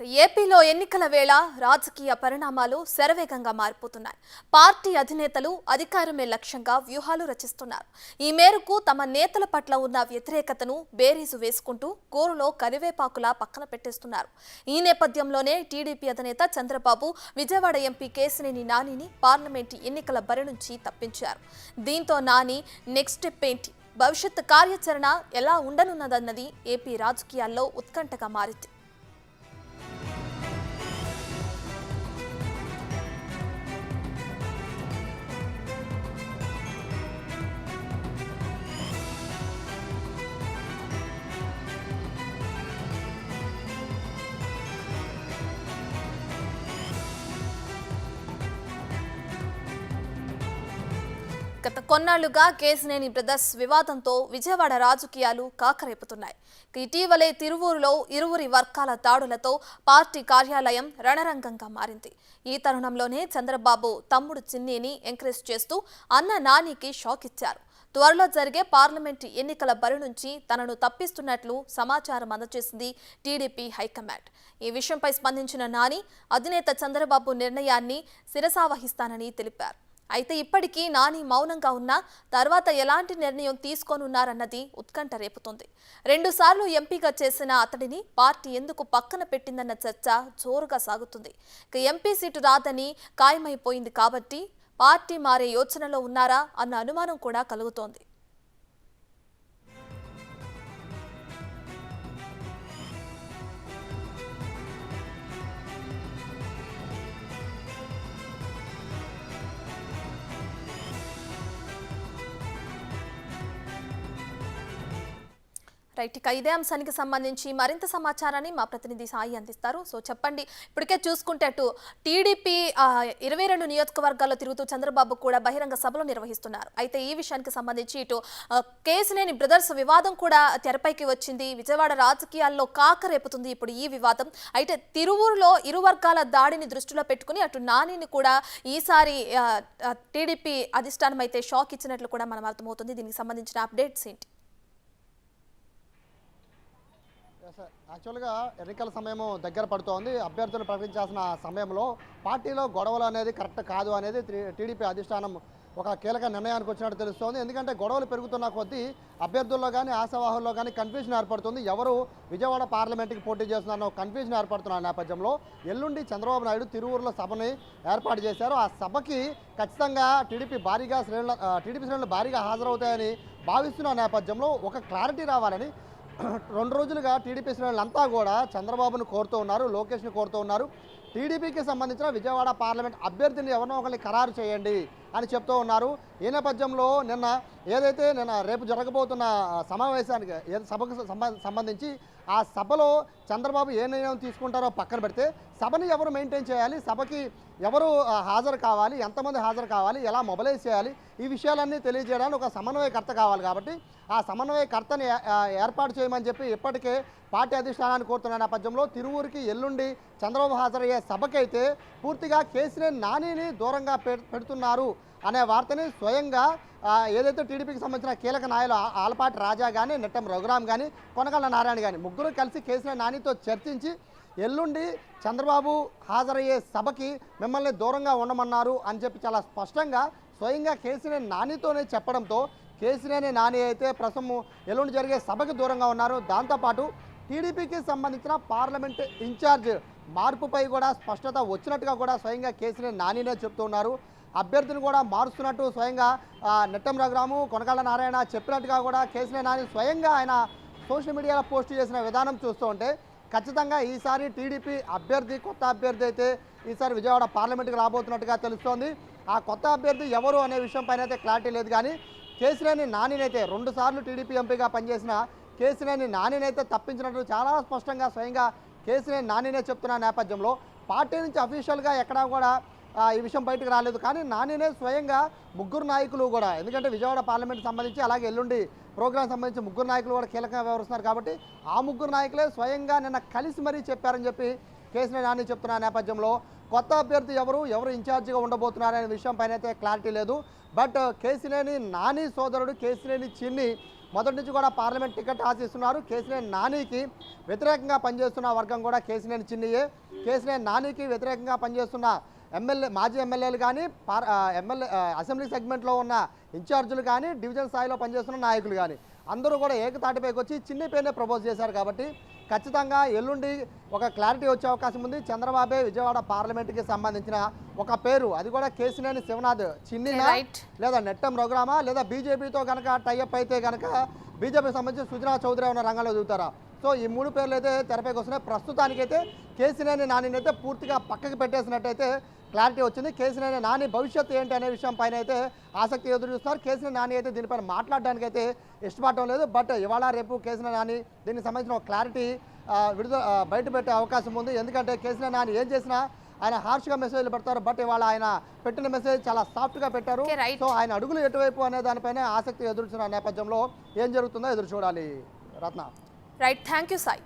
ఏపీలో ఎన్నికల వేళ రాజకీయ పరిణామాలు శరవేగంగా మారిపోతున్నాయి. పార్టీ అధినేతలు అధికారమే లక్ష్యంగా వ్యూహాలు రచిస్తున్నారు. ఈ మేరకు తమ నేతల పట్ల ఉన్న వ్యతిరేకతను బేరీజు వేసుకుంటూ గోరులో కరివేపాకులా పక్కన పెట్టేస్తున్నారు. ఈ నేపథ్యంలోనే టీడీపీ అధినేత చంద్రబాబు విజయవాడ ఎంపీ కేశినేని నానిని పార్లమెంటు ఎన్నికల బరి నుంచి తప్పించారు. దీంతో నాని నెక్స్ట్ స్టెప్ ఏంటి, భవిష్యత్ కార్యాచరణ ఎలా ఉండనున్నదన్నది ఏపీ రాజకీయాల్లో ఉత్కంఠగా మారింది. గత కొన్నాళ్లుగా కేశినేని బ్రదర్స్ వివాదంతో విజయవాడ రాజకీయాలు కాకరేపుతున్నాయి. ఇటీవలే తిరువూరులో ఇరువురి వర్గాల దాడులతో పార్టీ కార్యాలయం రణరంగంగా మారింది. ఈ తరుణంలోనే చంద్రబాబు తమ్ముడు చిన్నీని ఎంకరేజ్ చేస్తూ అన్న నానికి షాక్ ఇచ్చారు. త్వరలో జరిగే పార్లమెంటు ఎన్నికల బరి నుంచి తనను తప్పిస్తున్నట్లు సమాచారం అందజేసింది టీడీపీ హైకమాండ్. ఈ విషయంపై స్పందించిన నాని అధినేత చంద్రబాబు నిర్ణయాన్ని శిరసావహిస్తానని తెలిపారు. అయితే ఇప్పటికీ నాని మౌనంగా ఉన్నా తర్వాత ఎలాంటి నిర్ణయం తీసుకోనున్నారన్నది ఉత్కంఠ రేపుతోంది. 2 సార్లు ఎంపీగా చేసిన అతడిని పార్టీ ఎందుకు పక్కన పెట్టిందన్న చర్చ జోరుగా సాగుతుంది. ఎంపీ సీటు రాదని ఖాయమైపోయింది కాబట్టి పార్టీ మారే యోచనలో ఉన్నారా అన్న అనుమానం కూడా కలుగుతోంది. రైట్, ఇక ఇదే అంశానికి సంబంధించి మరింత సమాచారాన్ని మా ప్రతినిధి సాయి అందిస్తారు. సో చెప్పండి, ఇప్పటికే చూసుకుంటే అటు టీడీపీ 22 నియోజకవర్గాల్లో తిరుగుతూ చంద్రబాబు కూడా బహిరంగ సభలు నిర్వహిస్తున్నారు. అయితే ఈ విషయానికి సంబంధించి ఇటు కేశినేని బ్రదర్స్ వివాదం కూడా తెరపైకి వచ్చింది. విజయవాడ రాజకీయాల్లో కాకరేపుతుంది ఇప్పుడు ఈ వివాదం. అయితే తిరువూరులో ఇరు వర్గాల దాడిని దృష్టిలో పెట్టుకుని అటు నానిని కూడా ఈసారి టీడీపీ అధిష్టానం అయితే షాక్ ఇచ్చినట్లు కూడా మనం అర్థమవుతుంది. దీనికి సంబంధించిన అప్డేట్స్ ఏంటి? యాక్చువల్గా ఎన్నికల సమయం దగ్గర పడుతోంది. అభ్యర్థులు ప్రకటించాల్సిన సమయంలో పార్టీలో గొడవలు అనేది కరెక్ట్ కాదు అనేది టీడీపీ అధిష్టానం ఒక కీలక నిర్ణయానికి వచ్చినట్టు తెలుస్తోంది. ఎందుకంటే గొడవలు పెరుగుతున్న కొద్దీ అభ్యర్థుల్లో కానీ ఆశావాహుల్లో కానీ కన్ఫ్యూజన్ ఏర్పడుతుంది. ఎవరు విజయవాడ పార్లమెంట్కి పోటీ చేస్తున్నారో కన్ఫ్యూజన్ ఏర్పడుతున్న నేపథ్యంలో ఎల్లుండి చంద్రబాబు నాయుడు తిరువూరులో సభని ఏర్పాటు చేశారు. ఆ సభకి ఖచ్చితంగా టీడీపీ శ్రేణులు భారీగా హాజరవుతాయని భావిస్తున్న నేపథ్యంలో ఒక క్లారిటీ రావాలని 2 రోజులుగా టీడీపీ శ్రేణులంతా కూడా చంద్రబాబును కోరుతూ ఉన్నారు, లోకేష్ని కోరుతూ ఉన్నారు. టీడీపీకి సంబంధించిన విజయవాడ పార్లమెంట్ అభ్యర్థిని ఎవరినో ఒకరిని ఖరారు చేయండి అని చెప్తూ ఉన్నారు. ఈ నేపథ్యంలో నిన్న రేపు జరగబోతున్న సమావేశానికి సభకు సంబంధించి ఆ సభలో చంద్రబాబు ఏ నిర్ణయం తీసుకుంటారో పక్కన పెడితే సభని ఎవరు మెయింటైన్ చేయాలి, సభకి ఎవరు హాజరు కావాలి, ఎంతమంది హాజరు కావాలి, ఎలా మొబలైజ్ చేయాలి, ఈ విషయాలన్నీ తెలియజేయడానికి ఒక సమన్వయకర్త కావాలి. కాబట్టి ఆ సమన్వయకర్తని ఏర్పాటు చేయమని చెప్పి ఇప్పటికే పార్టీ అధిష్టానాన్ని కోరుతున్న నేపథ్యంలో తిరువూరుకి ఎల్లుండి చంద్రబాబు హాజరయ్యే సభకైతే పూర్తిగా కేశినేని నానిని దూరంగా పెడుతున్నారు అనే వార్తని స్వయంగా ఏదైతే టీడీపీకి సంబంధించిన కీలక నాయకులు ఆలపాటి రాజా కానీ, నెట్టం రఘురామ్ కానీ, కొనకళ్ళ నారాయణ కానీ ముగ్గురు కలిసి కేశినేని నానితో చర్చించి ఎల్లుండి చంద్రబాబు హాజరయ్యే సభకి మిమ్మల్ని దూరంగా ఉండమన్నారు అని చెప్పి చాలా స్పష్టంగా స్వయంగా కేశినేని నానితోనే చెప్పడంతో కేశినేని నాని అయితే ప్రస్తుతం ఎల్లుండి జరిగే సభకి దూరంగా ఉన్నారు. దాంతోపాటు టీడీపీకి సంబంధించిన పార్లమెంట్ ఇన్ఛార్జ్ మార్పుపై కూడా స్పష్టత వచ్చినట్టుగా కూడా స్వయంగా కేశినేని నానినే చెప్తున్నారు. అభ్యర్థిని కూడా మారుస్తున్నట్టు స్వయంగా నెట్టం రఘురాము, కొనకళ్ళ నారాయణ చెప్పినట్టుగా కూడా కేశినేని నాని స్వయంగా ఆయన సోషల్ మీడియాలో పోస్ట్ చేసిన విధానం చూస్తూ ఉంటే ఖచ్చితంగా ఈసారి టీడీపీ కొత్త అభ్యర్థి అయితే ఈసారి విజయవాడ పార్లమెంట్కి రాబోతున్నట్టుగా తెలుస్తోంది. ఆ కొత్త అభ్యర్థి ఎవరు అనే విషయం పైన అయితే క్లారిటీ లేదు. కానీ కేశినేని నానినైతే 2 సార్లు టీడీపీ ఎంపీగా పనిచేసిన కేశినేని నానినైతే తప్పించినట్టు చాలా స్పష్టంగా స్వయంగా కేశినేని నానినే చెప్తున్న నేపథ్యంలో పార్టీ నుంచి అఫీషియల్గా ఎక్కడా కూడా ఈ విషయం బయటకు రాలేదు. కానీ నానినే స్వయంగా ముగ్గురు నాయకులు కూడా, ఎందుకంటే విజయవాడ పార్లమెంట్ సంబంధించి అలాగే ఎల్లుండి ప్రోగ్రాం సంబంధించి ముగ్గురు నాయకులు కూడా కీలకంగా వ్యవహరిస్తున్నారు. కాబట్టి ఆ ముగ్గురు నాయకులే స్వయంగా నిన్న కలిసి మరీ చెప్పారని చెప్పి కేశినేని నాని చెప్తున్న నేపథ్యంలో కొత్త అభ్యర్థి ఎవరు ఇన్ఛార్జిగా ఉండబోతున్నారనే విషయం పైన అయితే క్లారిటీ లేదు. బట్ కేశినేని నాని సోదరుడు కేశినేని చిన్ని మొదటి నుంచి కూడా పార్లమెంట్ టికెట్ ఆశిస్తున్నారు. కేశినేని నానికి వ్యతిరేకంగా పనిచేస్తున్న వర్గం కూడా కేసినేని చిన్నియే. కేసినేని నానికి వ్యతిరేకంగా పనిచేస్తున్న మాజీ ఎమ్మెల్యేలు కానీ అసెంబ్లీ సెగ్మెంట్లో ఉన్న ఇన్ఛార్జీలు కానీ డివిజన్ స్థాయిలో పనిచేస్తున్న నాయకులు కానీ అందరూ కూడా ఏకతాటిపైకి వచ్చి చిన్ని పేరునే ప్రపోజ్ చేశారు. కాబట్టి ఖచ్చితంగా ఎల్లుండి ఒక క్లారిటీ వచ్చే అవకాశం ఉంది. చంద్రబాబే విజయవాడ పార్లమెంట్కి సంబంధించిన ఒక పేరు, అది కూడా కేసినేని శివనాథ్ చిన్నినా లేదా నెట్టం రఘురామా లేదా బీజేపీతో కనుక టైఅప్ అయితే కనుక బీజేపీకి సంబంధించి సుజనా చౌదరి ఉన్న రంగంలో దిగుతారా. సో ఈ 3 పేర్లు అయితే తెరపైకి వస్తున్నాయి. ప్రస్తుతానికైతే కేసినేని నానిని అయితే పూర్తిగా పక్కకి పెట్టేసినట్టయితే క్లారిటీ వచ్చింది. కేసినేని నాని భవిష్యత్తు ఏంటి అనే విషయం పైన అయితే ఆసక్తి ఎదురు చూస్తున్నారు. కేసినేని నాని అయితే దీనిపైన మాట్లాడడానికి అయితే ఇష్టపడటం లేదు. బట్ ఇవాళ రేపు కేసినేని నాని దీనికి సంబంధించిన ఒక క్లారిటీ బయట పెట్టే అవకాశం ఉంది. ఎందుకంటే కేసినేని నాని ఏం చేసినా ఆయన హార్ష్గా మెసేజ్లు పెడతారు. బట్ ఇవాళ ఆయన పెట్టిన మెసేజ్ చాలా సాఫ్ట్గా పెట్టారు. సో ఆయన అడుగులు ఎటువైపు అనే దానిపైన ఆసక్తి ఎదురుచున్న నేపథ్యంలో ఏం జరుగుతుందో ఎదురు చూడాలి. Ratna. Right, thank you Sai.